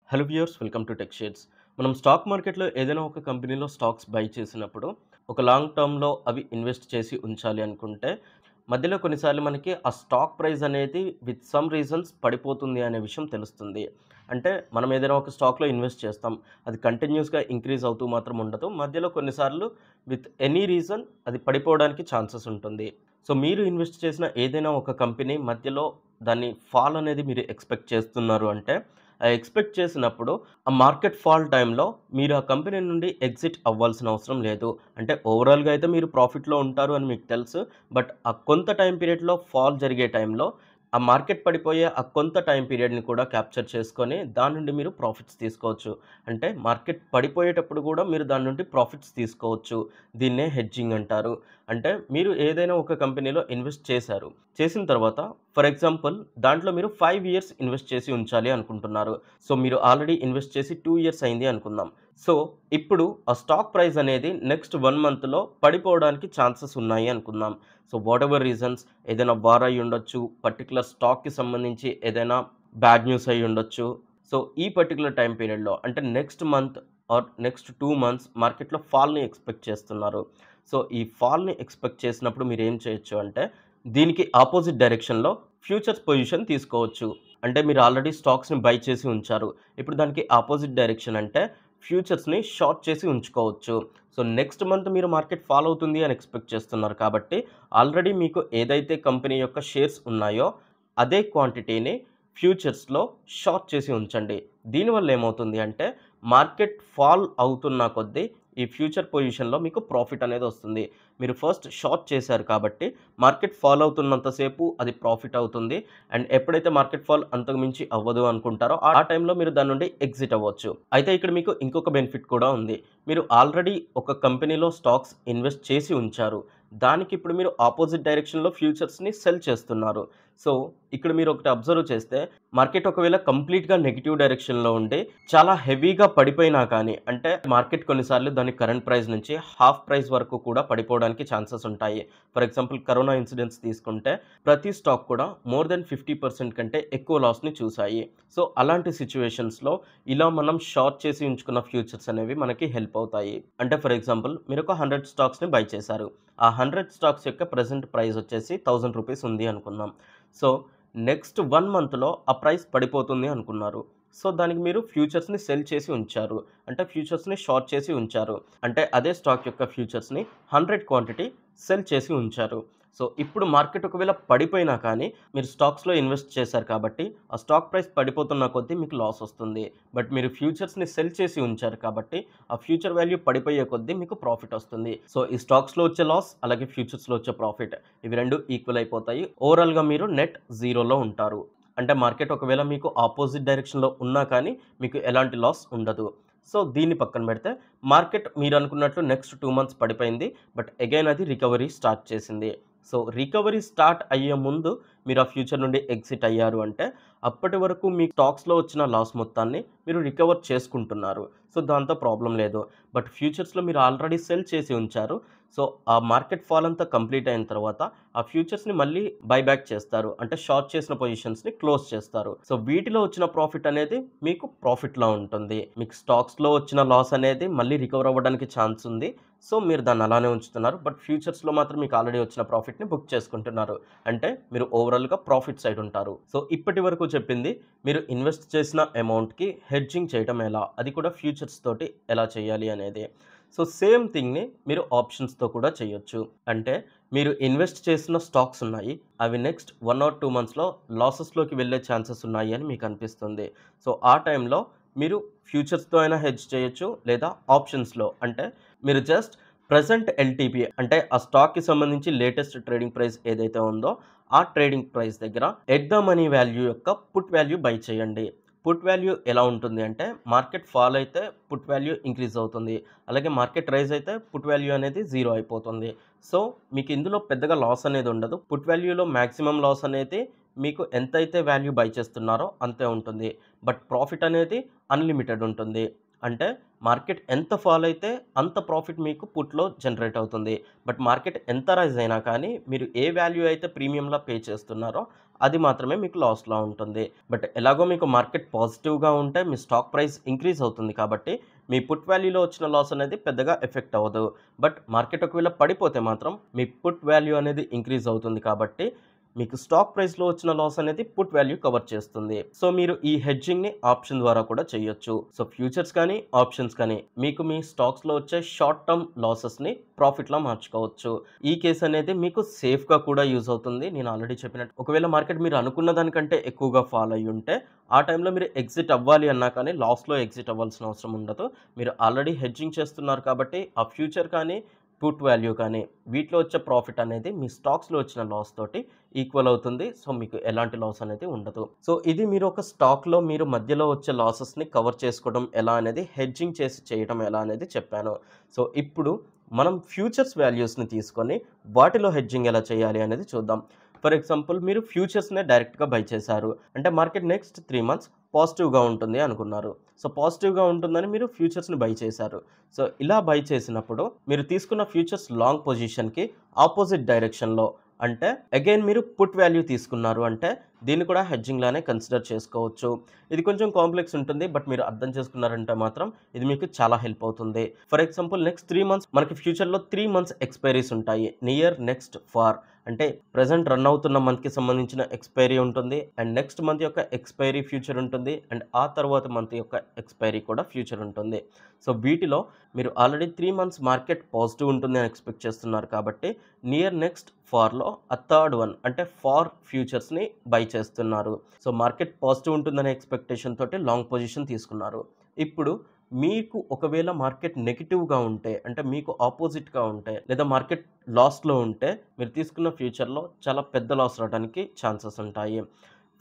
Hello viewers, welcome to tech shares. మనం stock మార్కెట్‌లో ఏదైనా ఒక కంపెనీలో స్టాక్స్ బై చేసినప్పుడు, ఒక లాంగ్ టర్మ్‌లో అవి ఇన్వెస్ట్ చేసి ఉంచాలి అనుకుంటే, మధ్యలో కొన్నిసార్లు మనకి ఆ స్టాక్ ప్రైస్ అనేది విత్ సమ్ రీజన్స్ పడిపోతుంది అనే విషయం తెలుస్తుంది. అంటే మనం ఏదైనా ఒక స్టాక్‌లో ఇన్వెస్ట్ చేస్తాం. అది కంటిన్యూయస్‌గా ఇంక్రీజ్ అవుతూ మాత్రం ఉండదు. మధ్యలో కొన్నిసార్లు విత్ ఎనీ రీజన్ అది పడిపోవడానికి ఛాన్సెస్ ఉంటుంది. సో, మీరు ఇన్వెస్ట్ చేసిన ఏదైనా ఒక కంపెనీ మధ్యలో దాన్ని ఫాల్ అనేది మీరు ఎక్స్‌పెక్ట్ చేస్తున్నారు అంటే, ఆ ఎక్స్‌పెక్ట్ చేసినప్పుడు ఆ మార్కెట్ ఫాల్ టైమ్‌లో మీరు ఆ కంపెనీ నుండి ఎగ్జిట్ అవ్వాల్సిన అవసరం లేదు. అంటే ఓవరాల్‌గా అయితే మీరు ప్రాఫిట్‌లో ఉంటారు అని మీకు తెలుసు. బట్ ఆ కొంత టైమ్ పీరియడ్‌లో ఫాల్ జరిగే టైంలో ఆ మార్కెట్ పడిపోయే ఆ కొంత టైమ్ పీరియడ్‌ని కూడా క్యాప్చర్ చేసుకొని దాని నుండి మీరు ప్రాఫిట్స్ తీసుకోవచ్చు. అంటే మార్కెట్ పడిపోయేటప్పుడు కూడా మీరు దాని నుండి ప్రాఫిట్స్ తీసుకోవచ్చు. దీన్నే హెడ్జింగ్ అంటారు. అంటే మీరు ఏదైనా ఒక కంపెనీలో ఇన్వెస్ట్ చేశారు. చేసిన తర్వాత ఫర్ ఎగ్జాంపుల్ దాంట్లో మీరు 5 ఇయర్స్ ఇన్వెస్ట్ చేసి ఉంచాలి అనుకుంటున్నారు. సో, మీరు ఆల్రెడీ ఇన్వెస్ట్ చేసి 2 ఇయర్స్ అయింది అనుకుందాం. సో, ఇప్పుడు ఆ స్టాక్ ప్రైస్ అనేది నెక్స్ట్ 1 మంత్‌లో పడిపోవడానికి ఛాన్సెస్ ఉన్నాయి అనుకుందాం. సో, వాటెవర్ రీజన్స్ ఏదైనా వార్ అయ్యుండొచ్చు, పర్టిక్యులర్ స్టాక్‌కి సంబంధించి ఏదైనా బ్యాడ్ న్యూస్ అయ్యుండొచ్చు. సో, ఈ పర్టిక్యులర్ టైమ్ పీరియడ్‌లో అంటే next month or next 2 months మార్కెట్‌లో ఫాల్‌ని ఎక్స్‌పెక్ట్ చేస్తున్నారు. సో, ఈ ఫాల్‌ని ఎక్స్‌పెక్ట్ చేసినప్పుడు మీరేం చేయొచ్చు అంటే, దీనికి అపోజిట్ డైరెక్షన్‌లో ఫ్యూచర్స్ పొజిషన్ తీసుకోవచ్చు. అంటే మీరు ఆల్రెడీ స్టాక్స్‌ని బై చేసి ఉంచారు. ఇప్పుడు దానికి అపోజిట్ డైరెక్షన్ అంటే ఫ్యూచర్స్‌ని షార్ట్ చేసి ఉంచుకోవచ్చు. సో, నెక్స్ట్ మంత్ మీరు మార్కెట్ ఫాల్ అవుతుంది అని ఎక్స్‌పెక్ట్ చేస్తున్నారు కాబట్టి, ఆల్రెడీ మీకు ఏదైతే కంపెనీ యొక్క షేర్స్ ఉన్నాయో, అదే క్వాంటిటీని ఫ్యూచర్స్‌లో షార్ట్ చేసి ఉంచండి. దీనివల్ల ఏమవుతుంది అంటే, మార్కెట్ ఫాల్ అవుతున్న కొద్దీ ఈ ఫ్యూచర్ పొజిషన్‌లో మీకు ప్రాఫిట్ అనేది వస్తుంది. మీరు ఫస్ట్ షార్ట్ చేశారు కాబట్టి, మార్కెట్ ఫాల్ అవుతున్నంత సేపు అది ప్రాఫిట్ అవుతుంది. అండ్ ఎప్పుడైతే మార్కెట్ ఫాల్ అంతకు మించి అవ్వదు అనుకుంటారో, ఆ టైంలో మీరు దాని నుండి ఎగ్జిట్ అవ్వచ్చు. అయితే ఇక్కడ మీకు ఇంకొక బెనిఫిట్ కూడా ఉంది. మీరు ఆల్రెడీ ఒక కంపెనీలో స్టాక్స్ ఇన్వెస్ట్ చేసి ఉంచారు. దానికి ఇప్పుడు మీరు అపోజిట్ డైరెక్షన్‌లో ఫ్యూచర్స్‌ని సెల్ చేస్తున్నారు. సో, ఇక్కడ మీరు ఒకటి అబ్జర్వ్ చేస్తే మార్కెట్ ఒకవేళ కంప్లీట్‌గా నెగెటివ్ డైరెక్షన్‌లో ఉండి చాలా హెవీగా పడిపోయినా కానీ అంటే మార్కెట్ కొన్నిసార్లు దాని కరెంట్ ప్రైస్ నుంచి హాఫ్ ప్రైస్ వరకు కూడా పడిపోవడానికి ఛాన్సెస్ ఉంటాయి. ఫర్ ఎగ్జాంపుల్ కరోనా ఇన్సిడెంట్స్ తీసుకుంటే ప్రతి స్టాక్ కూడా మోర్ దెన్ 50% కంటే ఎక్కువ లాస్‌ని చూసాయి. సో, అలాంటి సిట్యుయేషన్స్‌లో ఇలా మనం షార్ట్ చేసి ఉంచుకున్న ఫ్యూచర్స్ అనేవి మనకి హెల్ప్ అవుతాయి. అంటే ఫర్ ఎగ్జాంపుల్ మీరొక 100 స్టాక్స్‌ని బై చేశారు. ఆ 100 స్టాక్స్ యొక్క ప్రెజెంట్ ప్రైస్ వచ్చేసి రూ. 1000 ఉంది అనుకుందాం. సో, నెక్స్ట్ 1 మంత్‌లో ఆ ప్రైస్ పడిపోతుంది అనుకున్నారు. సో, దానికి మీరు ఫ్యూచర్స్‌ని సెల్ చేసి ఉంచారు. అంటే ఫ్యూచర్స్‌ని షార్ట్ చేసి ఉంచారు. అంటే అదే స్టాక్ యొక్క ఫ్యూచర్స్‌ని 100 క్వాంటిటీ సెల్ చేసి ఉంచారు. సో, ఇప్పుడు మార్కెట్ ఒకవేళ పడిపోయినా కానీ మీరు స్టాక్స్‌లో ఇన్వెస్ట్ చేశారు కాబట్టి, ఆ స్టాక్ ప్రైస్ పడిపోతున్న కొద్దీ మీకు లాస్ వస్తుంది. బట్ మీరు ఫ్యూచర్స్‌ని సెల్ చేసి ఉంచారు కాబట్టి, ఆ ఫ్యూచర్ వాల్యూ పడిపోయే కొద్దీ మీకు ప్రాఫిట్ వస్తుంది. సో, ఈ స్టాక్స్‌లో వచ్చే లాస్ అలాగే ఫ్యూచర్స్‌లో వచ్చే ప్రాఫిట్ ఇవి 2 ఈక్వల్ అయిపోతాయి. ఓవరాల్‌గా మీరు నెట్ జీరోలో ఉంటారు. అంటే మార్కెట్ ఒకవేళ మీకు అపోజిట్ డైరెక్షన్‌లో ఉన్నా కానీ మీకు ఎలాంటి లాస్ ఉండదు. సో, దీన్ని పక్కన పెడితే మార్కెట్ మీరనుకున్నట్లు నెక్స్ట్ 2 మంత్స్ పడిపోయింది. బట్ అగైన్ అది రికవరీ స్టార్ట్ చేసింది. సో, రికవరీ స్టార్ట్ అయ్యే ముందు మీరు ఆ ఫ్యూచర్ నుండి ఎగ్జిట్ అయ్యారు అంటే, అప్పటి వరకు మీ స్టాక్స్‌లో వచ్చిన లాస్ మొత్తాన్ని మీరు రికవర్ చేసుకుంటున్నారు. సో, దాంతో ప్రాబ్లమ్ లేదు. బట్ ఫ్యూచర్స్‌లో మీరు ఆల్రెడీ సెల్ చేసి ఉంచారు. సో, ఆ మార్కెట్ ఫాల్ అంతా కంప్లీట్ అయిన తర్వాత ఆ ఫ్యూచర్స్‌ని మళ్ళీ బైబ్యాక్ చేస్తారు. అంటే షార్ట్ చేసిన పొజిషన్స్‌ని క్లోజ్ చేస్తారు. సో, వీటిలో వచ్చిన ప్రాఫిట్ అనేది మీకు ప్రాఫిట్‌లా ఉంటుంది. మీకు స్టాక్స్‌లో వచ్చిన లాస్ అనేది మళ్ళీ రికవర్ అవ్వడానికి ఛాన్స్ ఉంది. సో, మీరు దాన్ని అలానే ఉంచుతున్నారు. బట్ ఫ్యూచర్స్‌లో మాత్రం మీకు ఆల్రెడీ వచ్చిన ప్రాఫిట్‌ని బుక్ చేసుకుంటున్నారు. అంటే మీరు ఓవరాల్‌గా ప్రాఫిట్ సైడ్ ఉంటారు. సో, ఇప్పటి వరకు చెప్పింది మీరు ఇన్వెస్ట్ చేసిన అమౌంట్‌కి హెడ్జింగ్ చేయటం ఎలా? అది కూడా ఫ్యూచర్స్ తోటి ఎలా చేయాలి అనేది. సో, సేమ్ థింగ్‌ని మీరు ఆప్షన్స్‌తో కూడా చేయొచ్చు. అంటే మీరు ఇన్వెస్ట్ చేసిన స్టాక్స్ ఉన్నాయి. అవి నెక్స్ట్ 1 ఆర్ 2 మంత్స్‌లో లాసెస్‌లోకి వెళ్ళే ఛాన్సెస్ ఉన్నాయి అని మీకు అనిపిస్తుంది. సో, ఆ టైంలో మీరు ఫ్యూచర్స్‌తో అయినా హెడ్జ్ చేయొచ్చు. లేదా ఆప్షన్స్‌లో అంటే మీరు జస్ట్ ప్రెజెంట్ ఎల్‌టీపీ అంటే ఆ స్టాక్‌కి సంబంధించి లేటెస్ట్ ట్రేడింగ్ ప్రైస్ ఏదైతే ఉందో ఆ ట్రేడింగ్ ప్రైస్ దగ్గర ఎట్ ద మనీ వాల్యూ యొక్క పుట్ వాల్యూ బై చేయండి. పుట్ వాల్యూ ఎలా ఉంటుంది అంటే మార్కెట్ ఫాల్ అయితే పుట్ వాల్యూ ఇంక్రీజ్ అవుతుంది. అలాగే మార్కెట్ రైజ్ అయితే పుట్ వాల్యూ అనేది 0 అయిపోతుంది. సో, మీకు ఇందులో పెద్దగా లాస్ అనేది ఉండదు. పుట్ వాల్యూలో మాక్సిమం లాస్ అనేది మీకు ఎంతైతే వాల్యూ బై చేస్తున్నారో అంతే ఉంటుంది. బట్ ప్రాఫిట్ అనేది అన్‌లిమిటెడ్ ఉంటుంది. అంటే మార్కెట్ ఎంత ఫాల్ అయితే అంత ప్రాఫిట్ మీకు పుట్‌లో జనరేట్ అవుతుంది. బట్ మార్కెట్ ఎంత రైజ్ అయినా కానీ మీరు ఏ వాల్యూ అయితే ప్రీమియంలా పే చేస్తున్నారో అది మాత్రమే మీకు లాస్‌లో ఉంటుంది. బట్ ఎలాగో మీకు మార్కెట్ పాజిటివ్‌గా ఉంటే మీ స్టాక్ ప్రైస్ ఇంక్రీజ్ అవుతుంది కాబట్టి మీ పుట్ వాల్యూలో వచ్చిన లాస్ అనేది పెద్దగా ఎఫెక్ట్ అవ్వదు. బట్ మార్కెట్ ఒకవేళ పడిపోతే మాత్రం మీ పుట్ వాల్యూ అనేది ఇంక్రీజ్ అవుతుంది కాబట్టి మీకు స్టాక్ ప్రైస్‌లో వచ్చిన లాస్ అనేది పుట్ వాల్యూ కవర్ చేస్తుంది. సో, మీరు ఈ హెడ్జింగ్‌ని ఆప్షన్ ద్వారా కూడా చేయొచ్చు. సో, ఫ్యూచర్స్ కానీ, ఆప్షన్స్ కానీ మీకు మీ స్టాక్స్‌లో వచ్చే షార్ట్ టర్మ్ లాసెస్‌ని ప్రాఫిట్‌లా మార్చుకోవచ్చు. ఈ కేస్ అనేది మీకు సేఫ్‌గా కూడా యూజ్ అవుతుంది. నేను ఆల్రెడీ చెప్పినట్టు ఒకవేళ మార్కెట్ మీరు అనుకున్న దానికంటే ఎక్కువగా ఫాల్ అయ్యి ఉంటే ఆ టైంలో మీరు ఎగ్జిట్ అవ్వాలి అన్నా కానీ లాస్‌లో ఎగ్జిట్ అవ్వాల్సిన అవసరం ఉండదు. మీరు ఆల్రెడీ హెడ్జింగ్ చేస్తున్నారు కాబట్టి ఆ ఫ్యూచర్ కానీ, పుట్ వాల్యూ కానీ వీటిలో వచ్చే ప్రాఫిట్ అనేది మీ స్టాక్స్‌లో వచ్చిన లాస్ తోటి ఈక్వల్ అవుతుంది. సో, మీకు ఎలాంటి లాస్ అనేది ఉండదు. సో, ఇది మీరు ఒక స్టాక్‌లో మీరు మధ్యలో వచ్చే లాసెస్‌ని కవర్ చేసుకోవడం ఎలా అనేది హెడ్జింగ్ చేసి చేయడం ఎలా అనేది చెప్పాను. సో, ఇప్పుడు మనం ఫ్యూచర్స్ వాల్యూస్‌ని తీసుకొని వాటిలో హెడ్జింగ్ ఎలా చేయాలి అనేది చూద్దాం. ఫర్ ఎగ్జాంపుల్ మీరు ఫ్యూచర్స్‌నే డైరెక్ట్‌గా బై చేశారు. అంటే మార్కెట్ నెక్స్ట్ 3 మంత్స్ పాజిటివ్‌గా ఉంటుంది అనుకున్నారు. సో, పాజిటివ్‌గా ఉంటుందని మీరు ఫ్యూచర్స్‌ని బై చేశారు. సో, ఇలా బై చేసినప్పుడు మీరు తీసుకున్న ఫ్యూచర్స్ లాంగ్ పొజిషన్‌కి ఆపోజిట్ డైరెక్షన్‌లో అంటే అగైన్ మీరు పుట్ వాల్యూ తీసుకున్నారు అంటే దీన్ని కూడా హెడ్జింగ్ లానే కన్సిడర్ చేసుకోవచ్చు. ఇది కొంచెం కాంప్లెక్స్ ఉంటుంది. బట్ మీరు అర్థం చేసుకున్నారంటే మాత్రం ఇది మీకు చాలా హెల్ప్ అవుతుంది. ఫర్ ఎగ్జాంపుల్ నెక్స్ట్ 3 మంత్స్ మనకి ఫ్యూచర్‌లో 3 మంత్స్ ఎక్స్‌పైరీస్ ఉంటాయి. నియర్, నెక్స్ట్, ఫార్ అంటే ప్రెజెంట్ రన్ అవుతున్న మంత్‌కి సంబంధించిన ఎక్స్‌పైరీ ఉంటుంది. అండ్ నెక్స్ట్ మంత్ యొక్క ఎక్స్‌పైరీ ఫ్యూచర్ ఉంటుంది. అండ్ ఆ తర్వాత మంత్ యొక్క ఎక్స్‌పైరీ కూడా ఫ్యూచర్ ఉంటుంది. సో, వీటిలో మీరు ఆల్రెడీ 3 మంత్స్ మార్కెట్ పాజిటివ్ ఉంటుంది అని ఎక్స్‌పెక్ట్ చేస్తున్నారు కాబట్టి నియర్, నెక్స్ట్, ఫార్‌లో ఆ థర్డ్ వన్ అంటే ఫార్ ఫ్యూచర్స్‌ని బై చేస్తున్నారు. సో, మార్కెట్ పాజిటివ్ ఉంటుందనే ఎక్స్‌పెక్టేషన్ తోటి లాంగ్ పొజిషన్ తీసుకున్నారు. ఇప్పుడు మీకు ఒకవేళ మార్కెట్ నెగెటివ్‌గా ఉంటే అంటే మీకు ఆపోజిట్‌గా ఉంటే లేదా మార్కెట్ లాస్‌లో ఉంటే మీరు తీసుకున్న ఫ్యూచర్‌లో చాలా పెద్ద లాస్ రావడానికి ఛాన్సెస్ ఉంటాయి.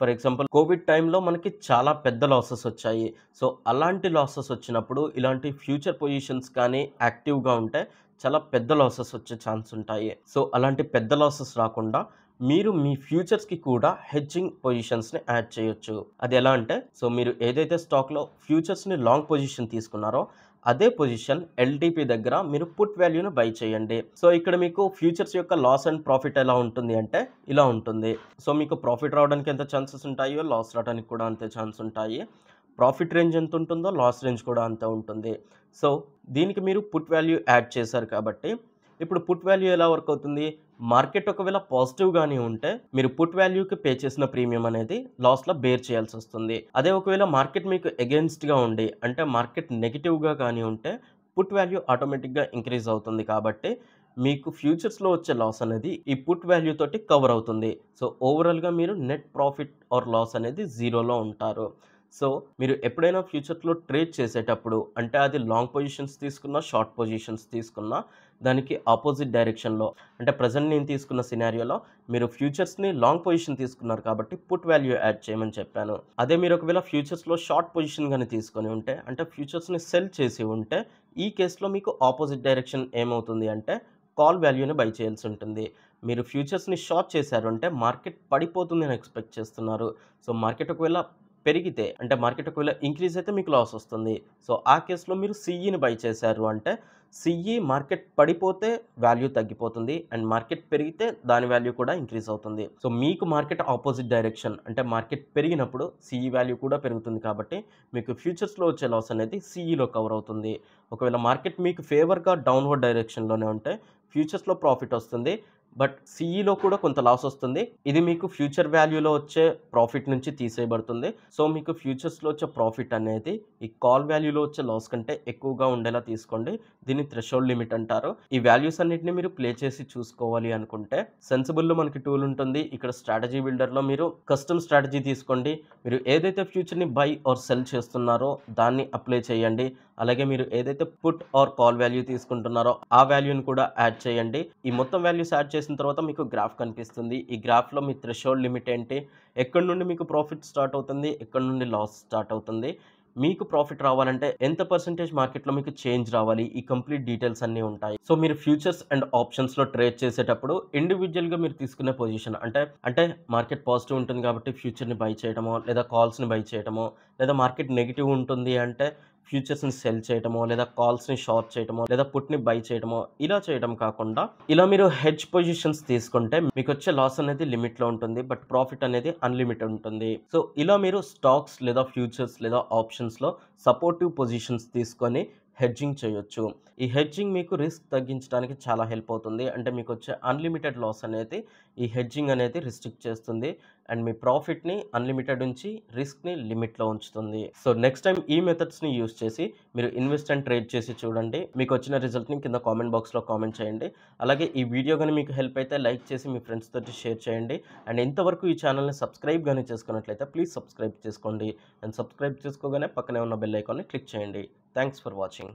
ఫర్ ఎగ్జాంపుల్ కోవిడ్ టైంలో మనకి చాలా పెద్ద లాసెస్ వచ్చాయి. సో, అలాంటి లాసెస్ వచ్చినప్పుడు ఇలాంటి ఫ్యూచర్ పొజిషన్స్ కానీ యాక్టివ్‌గా ఉంటే చాలా పెద్ద లాసెస్ వచ్చే ఛాన్స్ ఉంటాయి. సో, అలాంటి పెద్ద లాసెస్ రాకుండా మీరు మీ ఫ్యూచర్స్‌కి కూడా హెడ్జింగ్ పొజిషన్స్‌ని యాడ్ చేయొచ్చు. అది ఎలా అంటే సో, మీరు ఏదైతే స్టాక్‌లో ఫ్యూచర్స్‌ని లాంగ్ పొజిషన్ తీసుకున్నారో అదే పొజిషన్ ఎల్‌టిపి దగ్గర మీరు పుట్ వాల్యూని బై చేయండి. సో, ఇక్కడ మీకు ఫ్యూచర్స్ యొక్క లాస్ అండ్ ప్రాఫిట్ ఎలా ఉంటుంది అంటే ఇలా ఉంటుంది. సో, మీకు ప్రాఫిట్ రావడానికి ఎంత ఛాన్సెస్ ఉంటాయో లాస్ రావడానికి కూడా అంతే ఛాన్స్ ఉంటాయి. ప్రాఫిట్ రేంజ్ ఎంత ఉంటుందో లాస్ రేంజ్ కూడా అంతే ఉంటుంది. సో, దీనికి మీరు పుట్ వాల్యూ యాడ్ చేశారు కాబట్టి ఇప్పుడు పుట్ వాల్యూ ఎలా వర్క్ అవుతుంది? మార్కెట్ ఒకవేళ పాజిటివ్ గాని ఉంటే మీరు పుట్ వాల్యూకి పే చేసిన ప్రీమియం అనేది లాస్‌లో బేర్ చేయాల్సొస్తుంది. అదే ఒకవేళ మార్కెట్ మీకు అగెయిన్స్ట్‌గా ఉండి అంటే మార్కెట్ నెగెటివ్‌గా గాని ఉంటే పుట్ వాల్యూ ఆటోమేటిక్‌గా ఇంక్రీజ్ అవుతుంది కాబట్టి మీకు ఫ్యూచర్స్‌లో వచ్చే లాస్ అనేది ఈ పుట్ వాల్యూ తోటి కవర్ అవుతుంది. సో, ఓవరాల్‌గా మీరు నెట్ ప్రాఫిట్ ఆర్ లాస్ అనేది జీరోలో ఉంటారు. సో, మీరు ఎప్పుడైనా ఫ్యూచర్స్‌లో ట్రేడ్ చేసేటప్పుడు అంటే అది లాంగ్ పొజిషన్స్ తీసుకున్నా, షార్ట్ పొజిషన్స్ తీసుకున్నా దానికి ఆపోజిట్ డైరెక్షన్‌లో అంటే ప్రెజెంట్ నేను తీసుకున్న సినారియోలో మీరు ఫ్యూచర్స్‌ని లాంగ్ పొజిషన్ తీసుకున్నారు కాబట్టి పుట్ వాల్యూ యాడ్ చేయమని చెప్పాను. అదే మీరు ఒకవేళ ఫ్యూచర్స్‌లో షార్ట్ పొజిషన్ గాని తీసుకొని ఉంటే అంటే ఫ్యూచర్స్‌ని సెల్ చేసి ఉంటే ఈ కేస్‌లో మీకు ఆపోజిట్ డైరెక్షన్ ఏమవుతుంది అంటే కాల్ వాల్యూని బై చేయాల్సి ఉంటుంది. మీరు ఫ్యూచర్స్‌ని షార్ట్ చేశారు అంటే మార్కెట్ పడిపోతుంది అని ఎక్స్‌పెక్ట్ చేస్తున్నారు. సో, మార్కెట్ ఒకవేళ పెరిగితే అంటే మార్కెట్ ఒకవేళ ఇంక్రీజ్ అయితే మీకు లాస్ వస్తుంది. సో, ఆ కేస్‌లో మీరు సిఈని బై చేశారు అంటే సిఈ మార్కెట్ పడిపోతే వాల్యూ తగ్గిపోతుంది. అండ్ మార్కెట్ పెరిగితే దాని వాల్యూ కూడా ఇంక్రీజ్ అవుతుంది. సో, మీకు మార్కెట్ ఆపోజిట్ డైరెక్షన్ అంటే మార్కెట్ పెరిగినప్పుడు సిఈ వాల్యూ కూడా పెరుగుతుంది కాబట్టి మీకు ఫ్యూచర్స్‌లో వచ్చే లాస్ అనేది సిఈలో కవర్ అవుతుంది. ఒకవేళ మార్కెట్ మీకు ఫేవర్‌గా డౌన్‌వర్డ్ డైరెక్షన్‌లోనే ఉంటే ఫ్యూచర్స్‌లో ప్రాఫిట్ వస్తుంది. బట్ సిఈలో కూడా కొంత లాస్ వస్తుంది. ఇది మీకు ఫ్యూచర్ వాల్యూలో వచ్చే ప్రాఫిట్ నుంచి తీసేయబడుతుంది. సో, మీకు ఫ్యూచర్స్‌లో వచ్చే ప్రాఫిట్ అనేది ఈ కాల్ వాల్యూలో వచ్చే లాస్ కంటే ఎక్కువగా ఉండేలా తీసుకోండి. దీన్ని థ్రెషోల్డ్ లిమిట్ అంటారు. ఈ వాల్యూస్ అన్నిటిని మీరు ప్లే చేసి చూసుకోవాలి అనుకుంటే సెన్సిబుల్‌లో మనకి టూల్ ఉంటుంది. ఇక్కడ స్ట్రాటజీ బిల్డర్‌లో మీరు కస్టమ్ స్ట్రాటజీ తీసుకోండి. మీరు ఏదైతే ఫ్యూచర్‌ని బై ఆర్ సెల్ చేస్తున్నారో దాన్ని అప్లై చేయండి. అలాగే మీరు ఏదైతే పుట్ ఆర్ కాల్ వాల్యూ తీసుకుంటున్నారో ఆ వాల్యూని కూడా యాడ్ చేయండి. ఈ మొత్తం వాల్యూస్ యాడ్ చేసిన తర్వాత మీకు గ్రాఫ్ కనిపిస్తుంది. ఈ గ్రాఫ్‌లో మీ థ్రెషోల్డ్ లిమిట్ ఏంటి? ఎక్కడి నుండి మీకు ప్రాఫిట్ స్టార్ట్ అవుతుంది? ఎక్కడి నుండి లాస్ స్టార్ట్ అవుతుంది? మీకు ప్రాఫిట్ రావాలంటే ఎంత పర్సెంటేజ్ మార్కెట్‌లో మీకు చేంజ్ రావాలి? ఈ కంప్లీట్ డీటెయిల్స్ అన్నీ ఉంటాయి. సో, మీరు ఫ్యూచర్స్ అండ్ ఆప్షన్స్‌లో ట్రేడ్ చేసేటప్పుడు ఇండివిడ్యుయల్‌గా మీరు తీసుకునే పొజిషన్ అంటే మార్కెట్ పాజిటివ్ ఉంటుంది కాబట్టి ఫ్యూచర్‌ని బై చేయడమో లేదా కాల్స్‌ని బై చేయడమో లేదా మార్కెట్ నెగెటివ్ ఉంటుంది అంటే ఫ్యూచర్స్‌ని సెల్ చేయటమో, లేదా కాల్స్‌ని షార్ట్ చేయటమో, లేదా పుట్‌ని బై చేయటమో ఇలా చేయడం కాకుండా, ఇలా మీరు హెడ్జ్ పొజిషన్స్ తీసుకుంటే మీకొచ్చే లాస్ అనేది లిమిట్‌లో ఉంటుంది. బట్ ప్రాఫిట్ అనేది అన్‌లిమిటెడ్ ఉంటుంది. సో, ఇలా మీరు స్టాక్స్ లేదా ఫ్యూచర్స్ లేదా ఆప్షన్స్‌లో సపోర్టివ్ పొజిషన్స్ తీసుకొని హెడ్జింగ్ చేయొచ్చు. ఈ హెడ్జింగ్ మీకు రిస్క్ తగ్గించడానికి చాలా హెల్ప్ అవుతుంది. అంటే మీకొచ్చే అన్‌లిమిటెడ్ లాస్ అనేది ఈ హెడ్జింగ్ అనేది రిస్ట్రిక్ట్ చేస్తుంది. అండ్ మీ ప్రాఫిట్‌ని అన్‌లిమిటెడ్ ఉంచి రిస్క్‌ని లిమిట్‌లో ఉంచుతుంది. సో, నెక్స్ట్ టైమ్ ఈ మెథడ్స్‌ని యూజ్ చేసి మీరు ఇన్వెస్ట్ అండ్ ట్రేడ్ చేసి చూడండి. మీకొచ్చిన రిజల్ట్‌ని కింద కామెంట్ బాక్స్‌లో కామెంట్ చేయండి. అలాగే ఈ వీడియో గాని మీకు హెల్ప్ అయితే లైక్ చేసి మీ ఫ్రెండ్స్ తోటి షేర్ చేయండి. అండ్ ఇంతవరకు ఈ ఛానెల్‌ని సబ్స్క్రైబ్ గాని చేసుకున్నట్లయితే ప్లీజ్ సబ్స్క్రైబ్ చేసుకోండి. అండ్ సబ్స్క్రైబ్ చేసుకోగానే పక్కనే ఉన్న బెల్ ఐకాన్‌ని క్లిక్ చేయండి. Thanks for watching.